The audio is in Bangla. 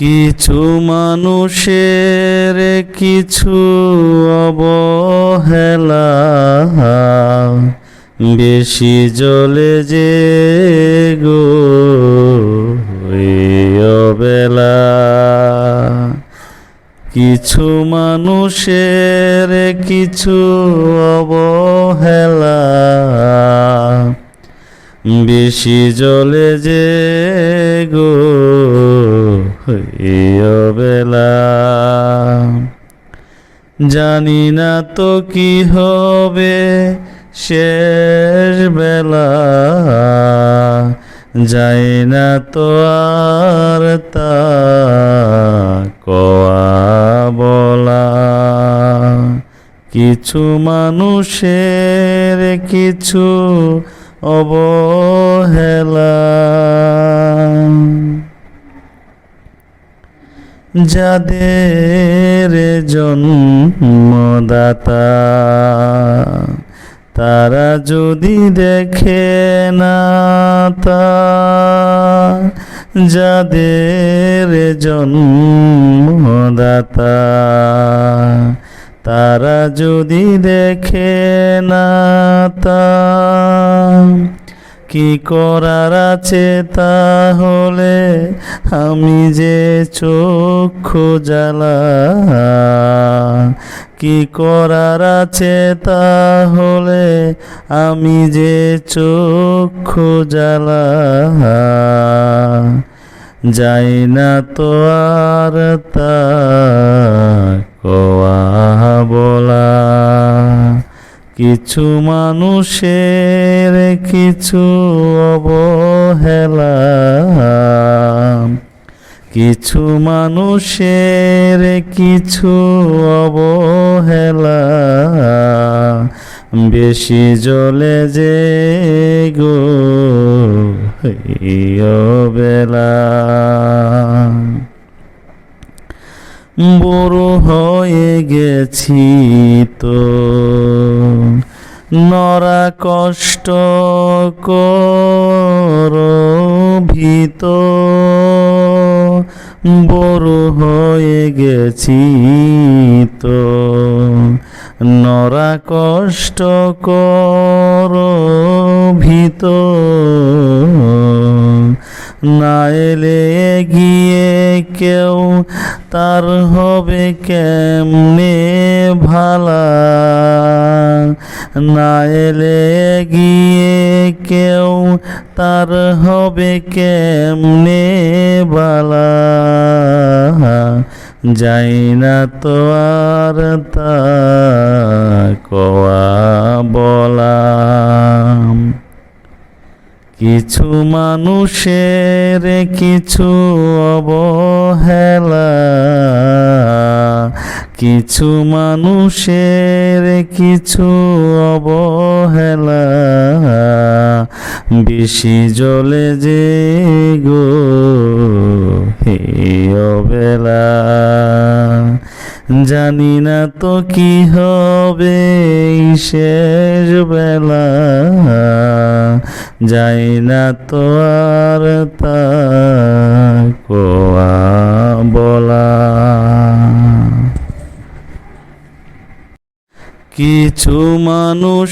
কিছু মানুষের কিছু অবহেলা বেশি জ্বলে যে গো এই অবেলা। কিছু মানুষের কিছু অবহেলা বেশি জ্বলে যে গো এই অবেলা। জানি না তো কি হবে শেষ বেলা, যাই না তো আর তা কওয়া বলা। কিছু মানুষের কিছু অবহেলা, যাদের জন্মদাতা তারা যদি দেখে না তা, যাদের জন্মদাতা তারা যদি দেখে না তা, কি করার আছে তাহলে আমি যে চক্ষু জ্বালা। কি করার আছে তাহলে আমি যে চক্ষু জ্বালা। যাই না তো আর তা কওয়া বলা। কিছু মানুষের কিছু অবহেলা, কিছু মানুষের কিছু অবহেলা বেশি জ্বলে যে গো এই অবেলা। বড় হয়ে গেছি তো নরা কষ্ট করভিত, বড় হয়ে গেছি তো নরা কষ্ট করভিত। না এলে গিয়ে কেউ তার হবে কেমনে ভালা। না এলে গিয়ে কেউ তার হবে কেমনে বালা। যাই না তো আর তা কওয়া বলা। কিছু মানুষের কিছু অবহেলা, কিছু মানুষের কিছু অবহেলা বেশি জ্বলে যে গো এই অবেলা। জানি না তো কি হবে শেষ বেলা, যাই না তো আর তা কওয়া বলা। কিছু মানুষ